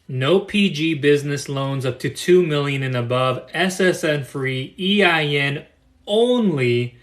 No PG business loans up to 2 million and above, SSN free, EIN only,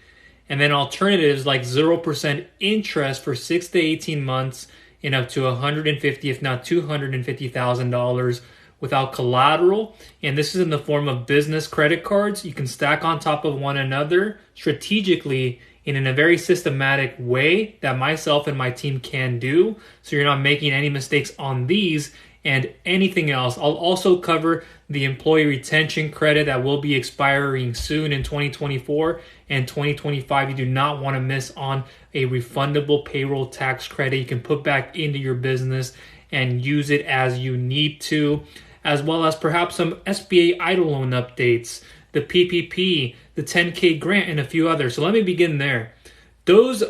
and then alternatives like 0% interest for 6 to 18 months and up to 150, if not $250,000 without collateral. And this is in the form of business credit cards. You can stack on top of one another strategically and in a very systematic way that myself and my team can do. So you're not making any mistakes on these and anything else. I'll also cover the employee retention credit that will be expiring soon in 2024 and 2025. You do not want to miss on a refundable payroll tax credit you can put back into your business and use it as you need to, as well as perhaps some SBA EIDL loan updates, the PPP, the 10K grant, and a few others. So let me begin there. Those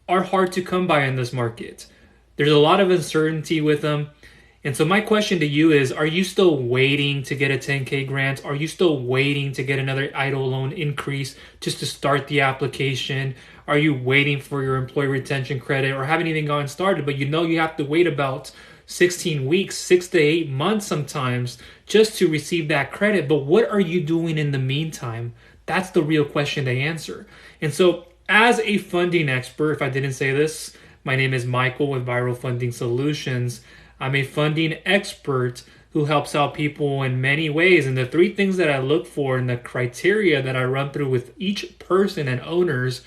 are hard to come by in this market. There's a lot of uncertainty with them. And so my question to you is, are you still waiting to get a 10K grant? Are you still waiting to get another EIDL loan increase just to start the application? Are you waiting for your employee retention credit or haven't even gotten started, but you know you have to wait about 16 weeks, 6 to 8 months sometimes just to receive that credit? But what are you doing in the meantime? That's the real question to answer. And so as a funding expert, if I didn't say this, my name is Michael with Viral Funding Solutions. I'm a funding expert who helps out people in many ways. And the three things that I look for and the criteria that I run through with each person and owners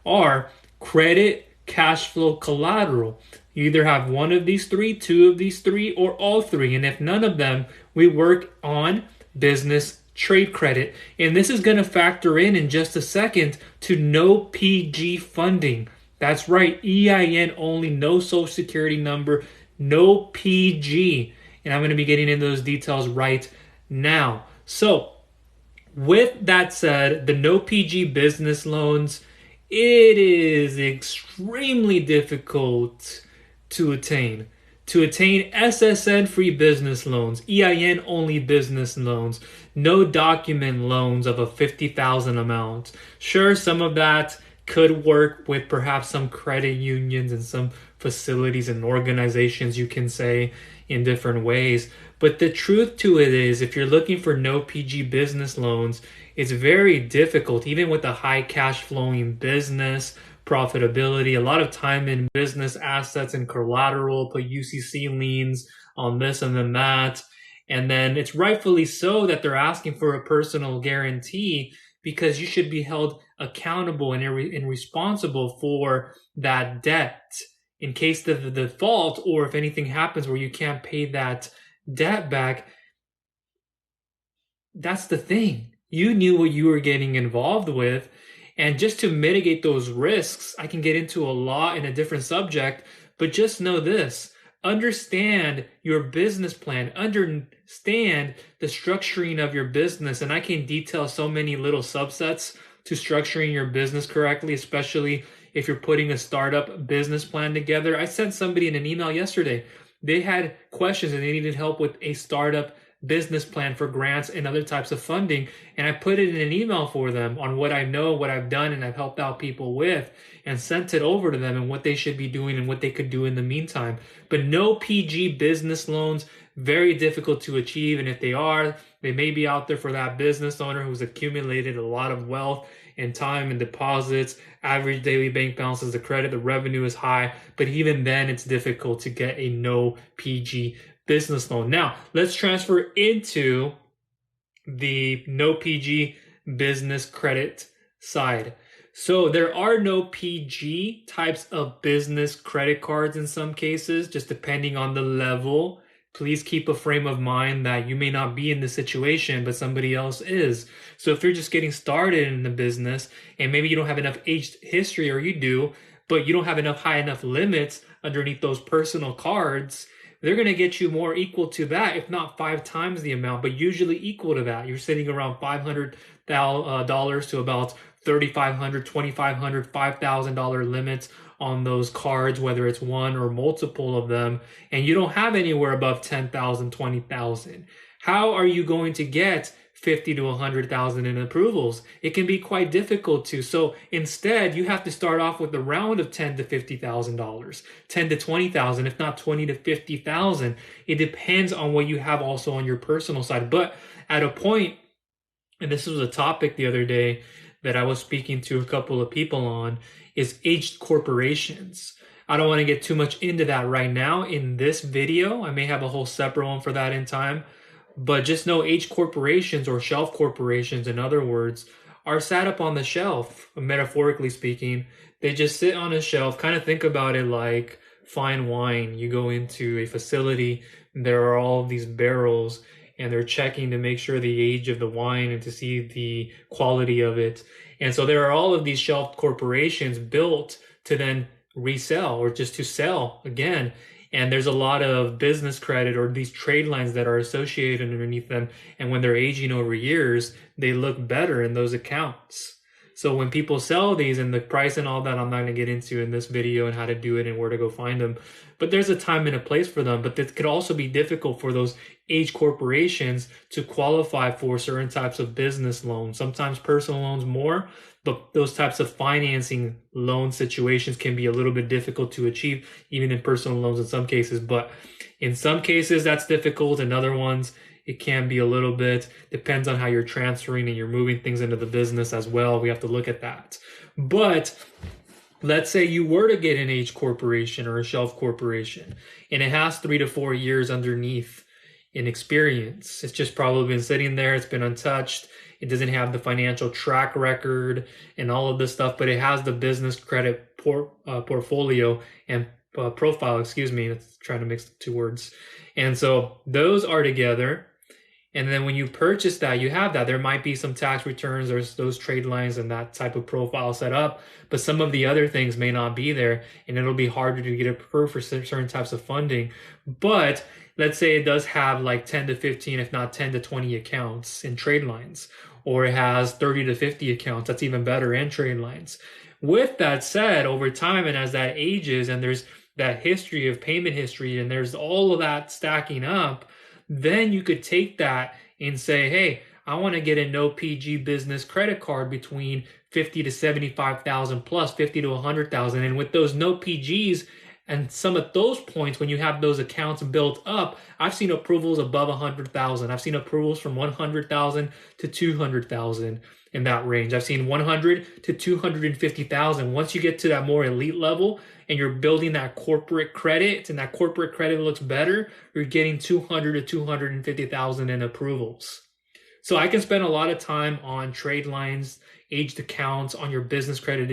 are credit, cash flow, collateral. You either have one of these three, two of these three, or all three. And if none of them, we work on business trade credit. And this is going to factor in just a second to no PG funding. That's right, EIN only, no social security number, no PG. And I'm going to be getting into those details right now. So with that said, the no PG business loans, it is extremely difficult to attain. To attain SSN free business loans, EIN only business loans, no document loans of a $50,000 amount. Sure, some of that could work with perhaps some credit unions and some facilities and organizations, you can say, in different ways. But the truth to it is, if you're looking for no PG business loans, it's very difficult, even with a high cash flowing business, profitability, a lot of time in business assets and collateral, put UCC liens on this and then that. And then it's rightfully so that they're asking for a personal guarantee, because you should be held accountable and responsible for that debt in case of the default, or if anything happens where you can't pay that debt back. That's the thing. You knew what you were getting involved with. And just to mitigate those risks, I can get into a lot in a different subject, but just know this. Understand your business plan. Understand the structuring of your business. And I can detail so many little subsets to structuring your business correctly, especially if you're putting a startup business plan together. I sent somebody in an email yesterday. They had questions and they needed help with a startup business plan for grants and other types of funding. And I put it in an email for them on what I know, what I've done, and I've helped out people with, and sent it over to them and what they should be doing and what they could do in the meantime. But no PG business loans, very difficult to achieve. And if they are, they may be out there for that business owner who's accumulated a lot of wealth and time and deposits, average daily bank balances, the credit, the revenue is high. But even then, it's difficult to get a no PG business loan. Now, let's transfer into the no PG business credit side. So there are no PG types of business credit cards in some cases, just depending on the level. Please keep a frame of mind that you may not be in this situation, but somebody else is. So if you're just getting started in the business and maybe you don't have enough aged history, or you do, but you don't have enough high enough limits underneath those personal cards, they're going to get you more equal to that, if not 5 times the amount, but usually equal to that. You're sitting around $500 to about $3,500, $2,500, $5,000 limits on those cards, whether it's one or multiple of them, and you don't have anywhere above $10,000, $20,000. How are you going to get 50 to 100,000 in approvals? It can be quite difficult to. So instead, you have to start off with a round of $10 to $50,000, 10 to 20,000, if not 20 to 50,000. It depends on what you have also on your personal side. But at a point, and this was a topic the other day that I was speaking to a couple of people on, is aged corporations. I don't want to get too much into that right now in this video. I may have a whole separate one for that in time. But just know aged corporations, or shelf corporations, in other words, are sat up on the shelf, metaphorically speaking. They just sit on a shelf. Kind of think about it like fine wine. You go into a facility, there are all of these barrels, and they're checking to make sure the age of the wine and to see the quality of it. And so there are all of these shelf corporations built to then resell or just to sell again. And there's a lot of business credit or these trade lines that are associated underneath them. And when they're aging over years, they look better in those accounts. So when people sell these, and the price and all that, I'm not going to get into in this video, and how to do it and where to go find them. But there's a time and a place for them. But this could also be difficult for those aged corporations to qualify for certain types of business loans, sometimes personal loans more. But those types of financing loan situations can be a little bit difficult to achieve, even in personal loans in some cases. But in some cases, that's difficult. In other ones, it can be a little bit, depends on how you're transferring and you're moving things into the business as well. We have to look at that. But let's say you were to get an H corporation or a shelf corporation, and it has 3 to 4 years underneath in experience. It's just probably been sitting there. It's been untouched. It doesn't have the financial track record and all of this stuff, but it has the business credit portfolio and profile, Let's try to mix the two words. And so those are together. And then when you purchase that, you have that. There might be some tax returns, there's those trade lines and that type of profile set up, but some of the other things may not be there, and it'll be harder to get approved for certain types of funding. But let's say it does have like 10 to 15, if not 10 to 20 accounts in trade lines, or it has 30 to 50 accounts. That's even better in trade lines. With that said, over time, and as that ages, and there's that history of payment history, and there's all of that stacking up, then you could take that and say, hey, I want to get a no PG business credit card between 50 to 75,000 plus 50 to 100,000. And with those no PGs and some of those points, when you have those accounts built up, I've seen approvals above 100,000. I've seen approvals from 100,000 to 200,000 in that range. I've seen 100 to 250,000. Once you get to that more elite level and you're building that corporate credit, and that corporate credit looks better, you're getting 200 to 250,000 in approvals. So I can spend a lot of time on trade lines, aged accounts, on your business credit,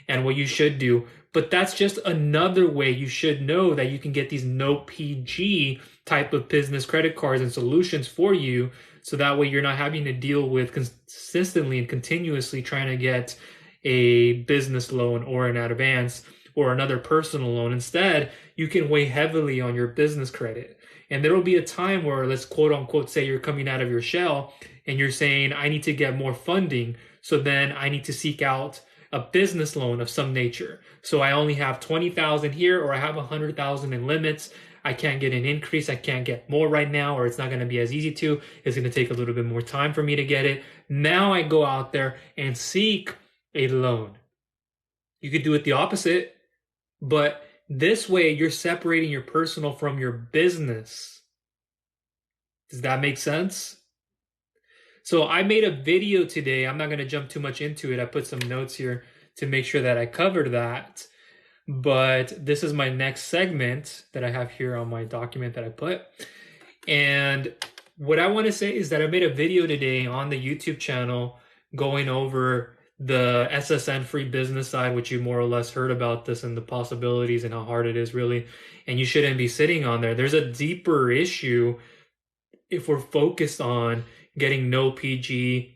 and what you should do. But that's just another way you should know that you can get these no PG type of business credit cards and solutions for you. So that way you're not having to deal with consistently and continuously trying to get a business loan or an advance or another personal loan. Instead, you can weigh heavily on your business credit. And there will be a time where, let's quote unquote say you're coming out of your shell and you're saying, I need to get more funding. So then I need to seek out a business loan of some nature. So I only have 20,000 here, or I have 100,000 in limits. I can't get an increase. I can't get more right now, or it's not going to be as easy to. It's going to take a little bit more time for me to get it. Now I go out there and seek a loan. You could do it the opposite, but this way you're separating your personal from your business. Does that make sense? So I made a video today. I'm not going to jump too much into it. I put some notes here to make sure that I covered that. But this is my next segment that I have here on my document that I put. And what I want to say is that I made a video today on the YouTube channel going over the SSN free business side, which you more or less heard about this and the possibilities and how hard it is really. And you shouldn't be sitting on there. There's a deeper issue if we're focused on getting no PG,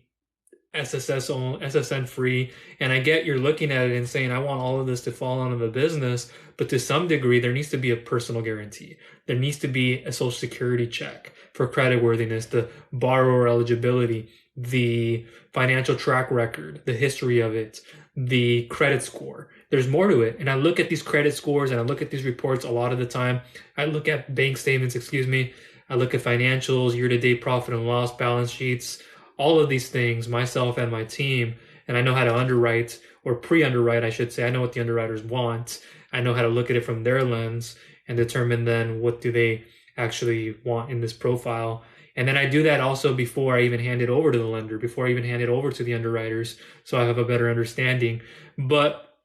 SSN free. And I get you're looking at it and saying, I want all of this to fall onto the business, but to some degree, there needs to be a personal guarantee. There needs to be a social security check for creditworthiness, the borrower eligibility, the financial track record, the history of it, the credit score. there's more to it. And I look at these credit scores and I look at these reports a lot of the time. I look at bank statements, excuse me. I look at financials, year-to-date profit and loss, balance sheets, all of these things, myself and my team. And I know how to underwrite, or pre-underwrite, I should say. I know what the underwriters want. I know how to look at it from their lens and determine then what do they actually want in this profile. And then I do that also before I even hand it over to the lender, before I even hand it over to the underwriters, so I have a better understanding. But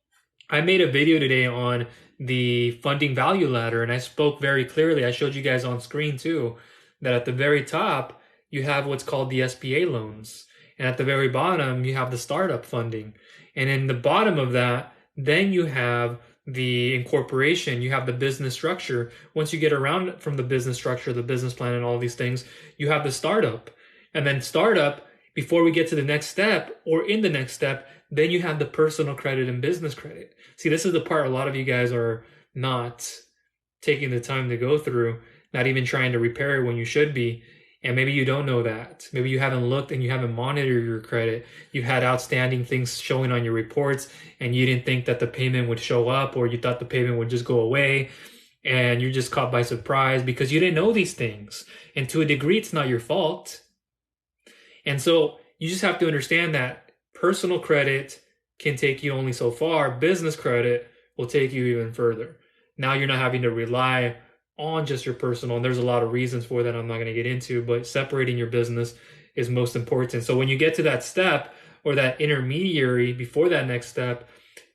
I made a video today on the funding value ladder, and I spoke very clearly. I showed you guys on screen too, that at the very top, you have what's called the SBA loans. And at the very bottom, you have the startup funding. And in the bottom of that, then you have the incorporation, you have the business structure. Once you get around from the business structure, the business plan and all these things, you have the startup. And then startup, before we get to the next step or in the next step, then you have the personal credit and business credit. See, this is the part a lot of you guys are not taking the time to go through, not even trying to repair it when you should be. And maybe you don't know that. Maybe you haven't looked and you haven't monitored your credit. You've had outstanding things showing on your reports and you didn't think that the payment would show up, or you thought the payment would just go away, and you're just caught by surprise because you didn't know these things. And to a degree, it's not your fault. And so you just have to understand that personal credit can take you only so far. Business credit will take you even further. Now you're not having to rely on just your personal, and there's a lot of reasons for that I'm not going to get into, but separating your business is most important. So when you get to that step, or that intermediary before that next step,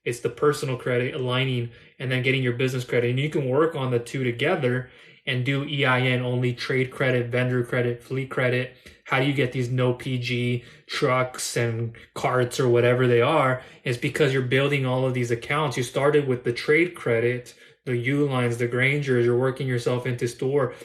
it's the personal credit aligning and then getting your business credit. And you can work on the two together and do EIN only, trade credit, vendor credit, fleet credit. How do you get these no PG trucks and carts or whatever they are? It's because you're building all of these accounts. You started with the trade credit, the U-lines, the Grangers. You're working yourself into store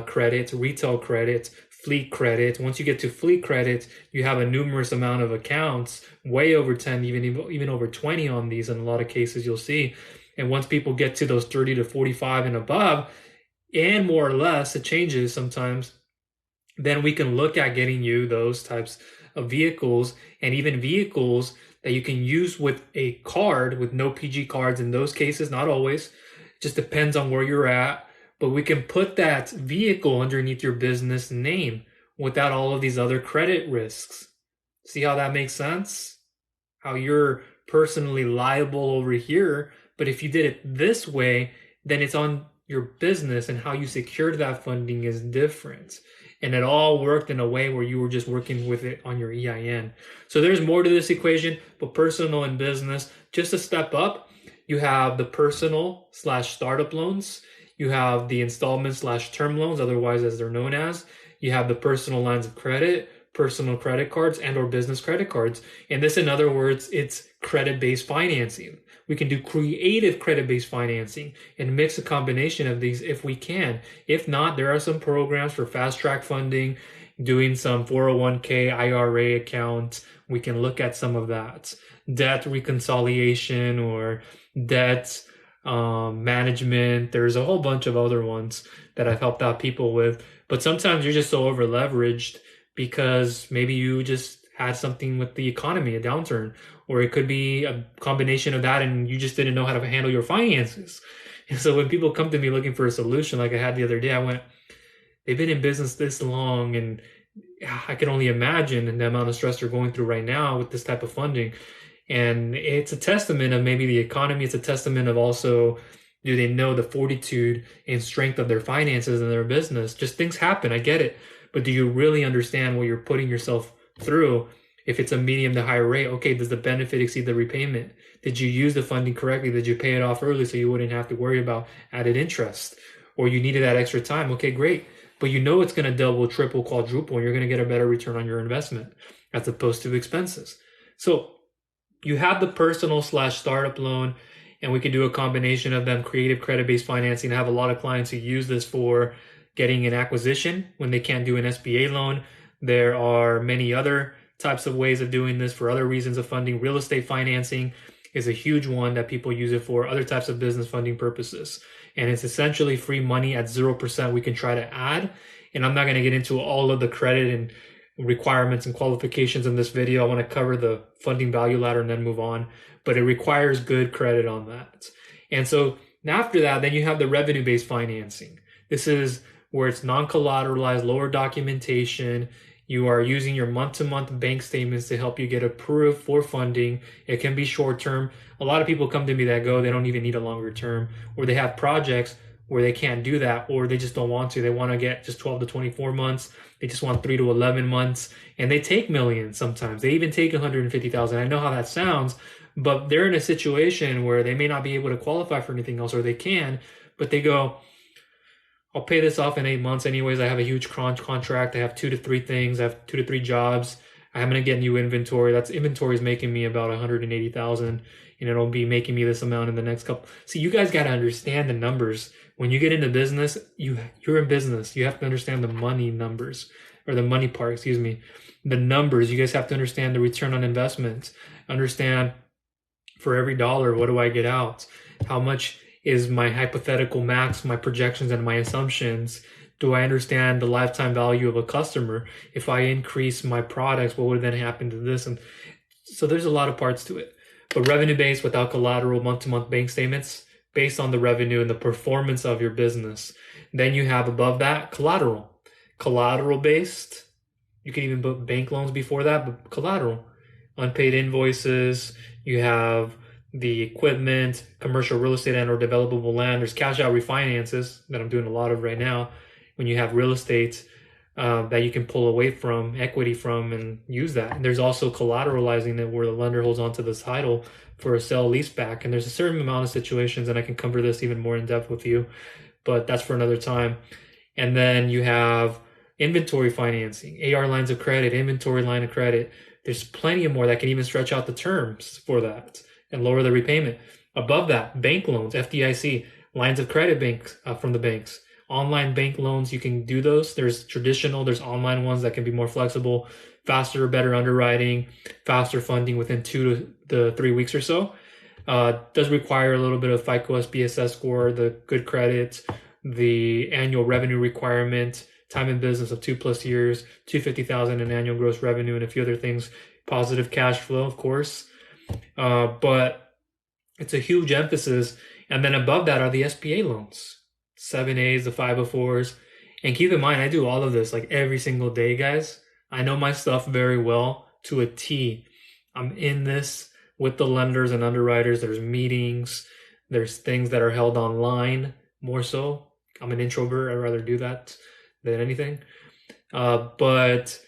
credits, retail credits, fleet credit. Once you get to fleet credit, you have a numerous amount of accounts, way over 10, even over 20 on these in a lot of cases you'll see. And once people get to those 30 to 45 and above, and more or less, it changes sometimes, then we can look at getting you those types of vehicles, and even vehicles that you can use with a card, with no PG cards in those cases, not always. It just depends on where you're at. But we can put that vehicle underneath your business name without all of these other credit risks. See how that makes sense? How you're personally liable over here, but if you did it this way, then it's on your business, and how you secured that funding is different. And it all worked in a way where you were just working with it on your EIN. So there's more to this equation, but personal and business, just a step up, you have the personal / startup loans. You have the installment / term loans, otherwise as they're known as. You have the personal lines of credit, personal credit cards, and or business credit cards. And this, in other words, it's credit-based financing. We can do creative credit-based financing and mix a combination of these if we can. If not, there are some programs for fast-track funding, doing some 401k, IRA account. We can look at some of that. Debt reconciliation or debt management. There's a whole bunch of other ones that I've helped out people with. But sometimes you're just so over leveraged because maybe you just had something with the economy, a downturn, or it could be a combination of that and you just didn't know how to handle your finances. And so when people come to me looking for a solution, like I had the other day, I went, they've been in business this long, and I can only imagine the amount of stress they're going through right now with this type of funding. And it's a testament of maybe the economy. It's a testament of also, do they know the fortitude and strength of their finances and their business? Just things happen. I get it. But do you really understand what you're putting yourself through? If it's a medium to high rate, okay, does the benefit exceed the repayment? Did you use the funding correctly? Did you pay it off early so you wouldn't have to worry about added interest? Or you needed that extra time? Okay, great. But you know it's going to double, triple, quadruple, and you're going to get a better return on your investment as opposed to expenses. So you have the personal / startup loan, and we can do a combination of them, creative credit-based financing. I have a lot of clients who use this for getting an acquisition when they can't do an SBA loan. There are many other types of ways of doing this for other reasons of funding. Real estate financing is a huge one that people use it for, other types of business funding purposes. And it's essentially free money at 0% we can try to add. And I'm not going to get into all of the credit and requirements and qualifications in this video. I want to cover the funding value ladder and then move on, but it requires good credit on that. And so after that, then you have the revenue-based financing. This is where it's non-collateralized, lower documentation. You are using your month-to-month bank statements to help you get approved for funding. It can be short-term. A lot of people come to me that they don't even need a longer term, or they have projects where they can't do that, or they just don't want to. They want to get just 12 to 24 months. They just want 3 to 11 months, and they take millions sometimes. They even take 150,000. I know how that sounds, but they're in a situation where they may not be able to qualify for anything else, or they can, but they go, I'll pay this off in 8 months anyways. I have a huge contract. I have 2 to 3 things. I have 2 to 3 jobs. I'm going to get new inventory. That's inventory is making me about 180,000, and it'll be making me this amount in the next couple. See, you guys got to understand the numbers. When you get into business, you're in business. You have to understand the money numbers, or the money part, excuse me. The numbers. You guys have to understand the return on investment. Understand for every dollar, what do I get out? How much is my hypothetical max, my projections and my assumptions? Do I understand the lifetime value of a customer? If I increase my products, what would then happen to this? And so there's a lot of parts to it. But revenue-based without collateral, month-to-month bank statements based on the revenue and the performance of your business. Then you have above that collateral. Collateral-based, you can even put bank loans before that, but collateral. Unpaid invoices, you have the equipment, commercial real estate and or developable land. There's cash out refinances that I'm doing a lot of right now. When you have real estate that you can pull away from, equity from, and use that. And there's also collateralizing it where the lender holds onto the title for a sale leaseback. And there's a certain amount of situations, and I can cover this even more in depth with you, but that's for another time. And then you have inventory financing, AR lines of credit, inventory line of credit. There's plenty of more that can even stretch out the terms for that and lower the repayment. Above that, bank loans, FDIC, lines of credit banks from the banks. Online bank loans, you can do those. There's traditional, there's online ones that can be more flexible, faster, better underwriting, faster funding within 2 to 3 weeks or so. Does require a little bit of FICO SBSS score, the good credit, the annual revenue requirement, time in business of 2+ years, 250,000 in annual gross revenue, and a few other things. Positive cash flow, of course. But it's a huge emphasis. And then above that are the SBA loans, 7As, the 504s. And keep in mind, I do all of this like every single day, guys. I know my stuff very well to a T. I'm in this with the lenders and underwriters. There's meetings. There's things that are held online more so. I'm an introvert. I'd rather do that than anything. But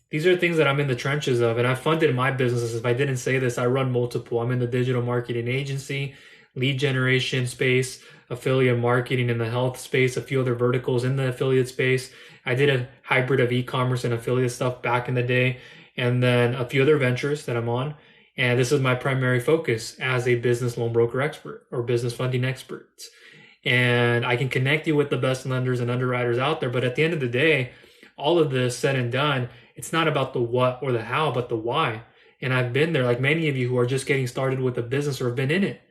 these are things that I'm in the trenches of, and I've funded my businesses. If I didn't say this, I run multiple. I'm in the digital marketing agency, lead generation space, affiliate marketing in the health space, a few other verticals in the affiliate space. I did a hybrid of e-commerce and affiliate stuff back in the day, and then a few other ventures that I'm on. And this is my primary focus as a business loan broker expert or business funding expert. And I can connect you with the best lenders and underwriters out there. But at the end of the day, all of this said and done, it's not about the what or the how, but the why. And I've been there, like many of you who are just getting started with a business or have been in it.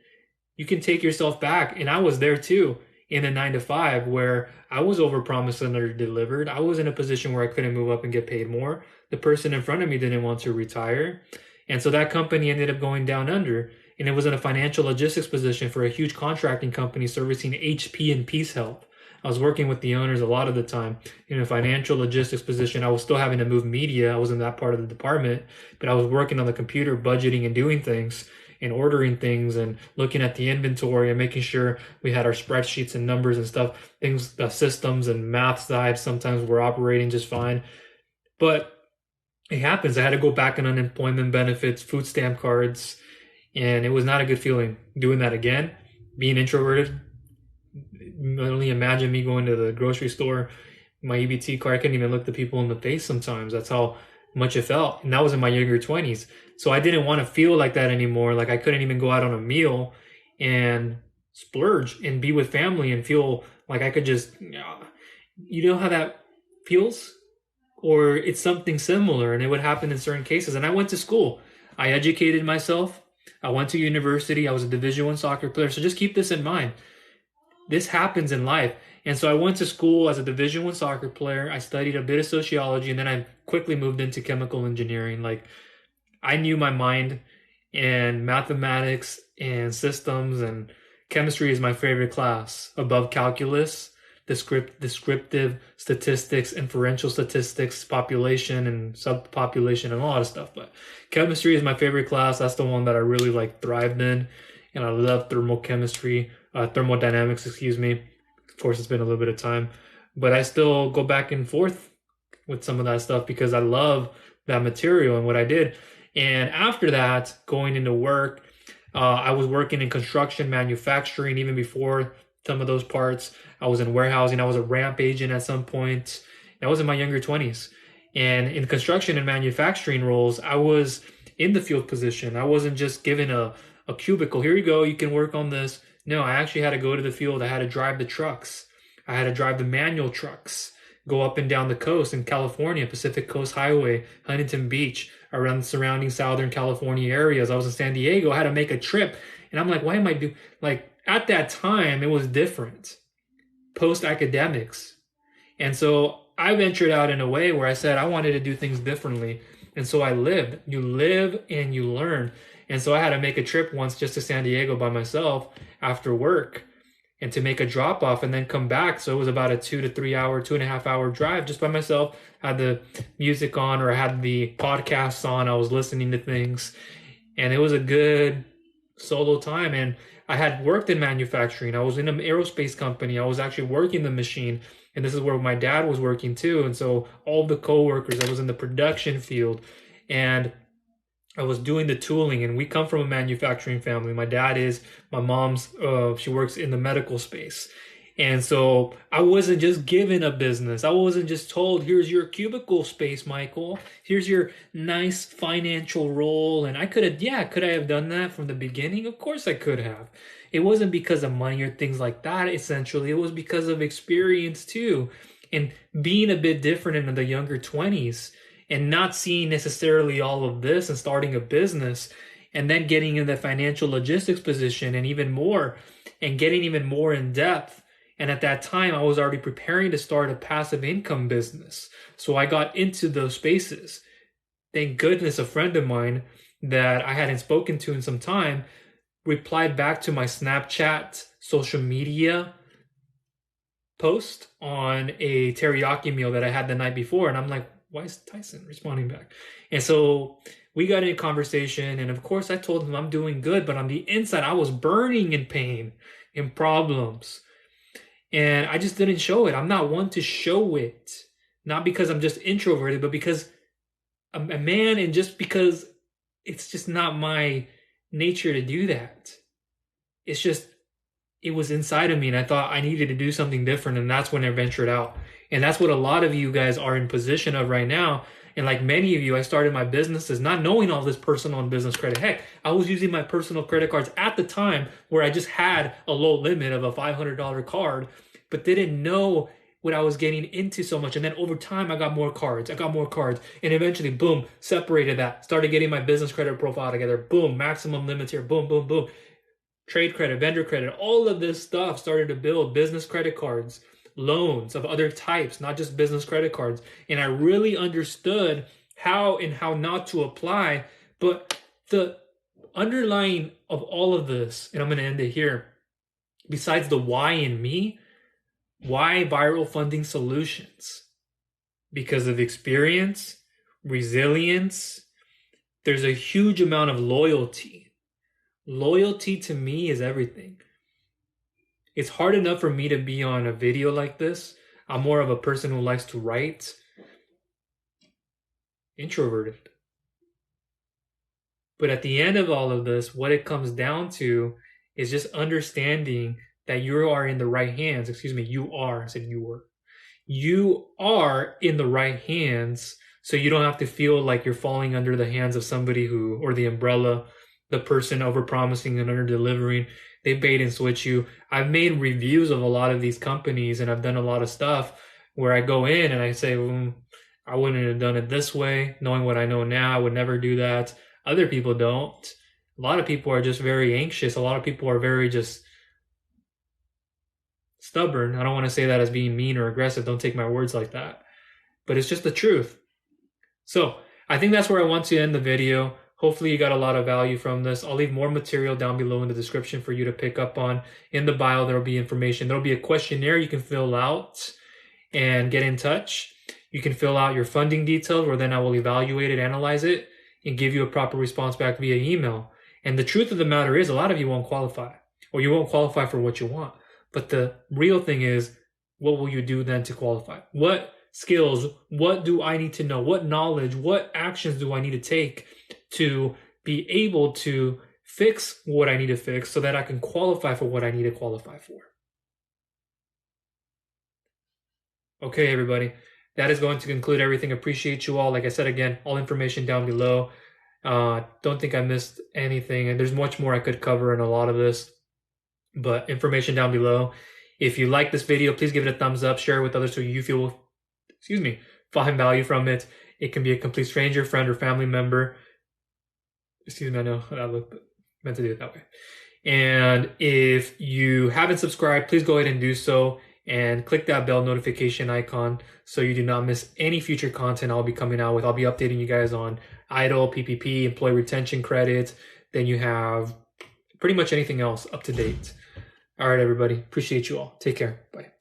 You can take yourself back. And I was there too in a 9-to-5 where I was overpromised and under-delivered. I was in a position where I couldn't move up and get paid more. The person in front of me didn't want to retire. And so that company ended up going down under. And it was in a financial logistics position for a huge contracting company servicing HP and Peace Health. I was working with the owners a lot of the time in a financial logistics position. I was still having to move media. I was in that part of the department, but I was working on the computer, budgeting and doing things and ordering things and looking at the inventory and making sure we had our spreadsheets and numbers and stuff, things, the systems and math side sometimes were operating just fine. But it happens. I had to go back on unemployment benefits, food stamp cards, and it was not a good feeling doing that again. Being introverted, only imagine me going to the grocery store, my EBT card, I couldn't even look the people in the face sometimes. That's how much it felt. And that was in my younger 20s. So I didn't want to feel like that anymore. Like I couldn't even go out on a meal and splurge and be with family and feel like I could just, you know how that feels? Or it's something similar, and it would happen in certain cases. And I went to school. I educated myself. I went to university. I was a Division I soccer player. So just keep this in mind. This happens in life. And so I went to school as a Division I soccer player. I studied a bit of sociology, and then I quickly moved into chemical engineering. Like, I knew my mind, and mathematics and systems and chemistry is my favorite class above calculus, descriptive statistics, inferential statistics, population and subpopulation, and a lot of stuff. But chemistry is my favorite class. That's the one that I really like thrived in. And I love thermodynamics, excuse me. Of course, it's been a little bit of time, but I still go back and forth with some of that stuff because I love that material and what I did. And after that, going into work, I was working in construction, manufacturing, even before some of those parts. I was in warehousing. I was a ramp agent at some point. That was in my younger 20s. And in construction and manufacturing roles, I was in the field position. I wasn't just given a cubicle. Here you go. You can work on this. No, I actually had to go to the field. I had to drive the trucks. I had to drive the manual trucks, go up and down the coast in California, Pacific Coast Highway, Huntington Beach, around the surrounding Southern California areas. I was in San Diego. I had to make a trip. And I'm like, why am I doing, like, at that time, it was different, post-academics. And so I ventured out in a way where I said I wanted to do things differently. And so I lived. You live and you learn. And so I had to make a trip once just to San Diego by myself after work and to make a drop off and then come back. So it was about a 2.5 hour drive just by myself. I had the music on, or I had the podcasts on. I was listening to things, and it was a good solo time. And I had worked in manufacturing. I was in an aerospace company. I was actually working the machine, and this is where my dad was working too. And so all the coworkers, I was in the production field, and I was doing the tooling. And we come from a manufacturing family. My dad is, my mom's, she works in the medical space. And so I wasn't just given a business. I wasn't just told, here's your cubicle space, Michael. Here's your nice financial role. And I could I have done that from the beginning? Of course I could have. It wasn't because of money or things like that, essentially. It was because of experience too. And being a bit different in the younger 20s and not seeing necessarily all of this and starting a business and then getting in the financial logistics position and even more and getting even more in depth. And at that time, I was already preparing to start a passive income business. So I got into those spaces. Thank goodness a friend of mine that I hadn't spoken to in some time replied back to my Snapchat social media post on a teriyaki meal that I had the night before. And I'm like, why is Tyson responding back? And so we got in a conversation. And of course, I told him I'm doing good. But on the inside, I was burning in pain and problems. And I just didn't show it. I'm not one to show it. Not because I'm just introverted, but because I'm a man, and just because it's just not my nature to do that. It's just, it was inside of me, and I thought I needed to do something different, and that's when I ventured out. And that's what a lot of you guys are in position of right now. And like many of you, I started my businesses not knowing all this personal and business credit. Heck, I was using my personal credit cards at the time where I just had a low limit of a $500 card, but didn't know what I was getting into so much. And then over time, I got more cards. And eventually, boom, separated that. Started getting my business credit profile together. Boom, maximum limits here. Boom, boom, boom. Trade credit, vendor credit, all of this stuff started to build business credit cards, loans of other types, not just business credit cards. And I really understood how and how not to apply. But the underlying of all of this, and I'm going to end it here, besides the why in me, why viral funding solutions? Because of experience, resilience. There's a huge amount of loyalty. Loyalty to me is everything. It's hard enough for me to be on a video like this. I'm more of a person who likes to write. Introverted. But at the end of all of this, what it comes down to is just understanding that you are in the right hands. Excuse me, you are. I said you were. You are in the right hands, so you don't have to feel like you're falling under the hands of somebody who, or the umbrella, the person overpromising and under-delivering. They bait and switch you. I've made reviews of a lot of these companies, and I've done a lot of stuff where I go in and I say, I wouldn't have done it this way. Knowing what I know now, I would never do that. Other people don't. A lot of people are just very anxious. A lot of people are very just stubborn. I don't want to say that as being mean or aggressive. Don't take my words like that. But it's just the truth. So I think that's where I want to end the video. Hopefully you got a lot of value from this. I'll leave more material down below in the description for you to pick up on. In the bio, there will be information. There will be a questionnaire you can fill out and get in touch. You can fill out your funding details, where then I will evaluate it, analyze it, and give you a proper response back via email. And the truth of the matter is, a lot of you won't qualify, or you won't qualify for what you want. But the real thing is, what will you do then to qualify? What skills, what do I need to know? What knowledge, what actions do I need to take to be able to fix what I need to fix so that I can qualify for what I need to qualify for? Okay, everybody. That is going to conclude everything. Appreciate you all. Like I said, again, all information down below. Don't think I missed anything. And there's much more I could cover in a lot of this, but information down below. If you like this video, please give it a thumbs up, share it with others so you feel, find value from it. It can be a complete stranger, friend, or family member. Excuse me, I know I meant to do it that way. And if you haven't subscribed, please go ahead and do so. And click that bell notification icon so you do not miss any future content I'll be coming out with. I'll be updating you guys on EIDL, PPP, employee retention credit. Then you have pretty much anything else up to date. All right, everybody. Appreciate you all. Take care. Bye.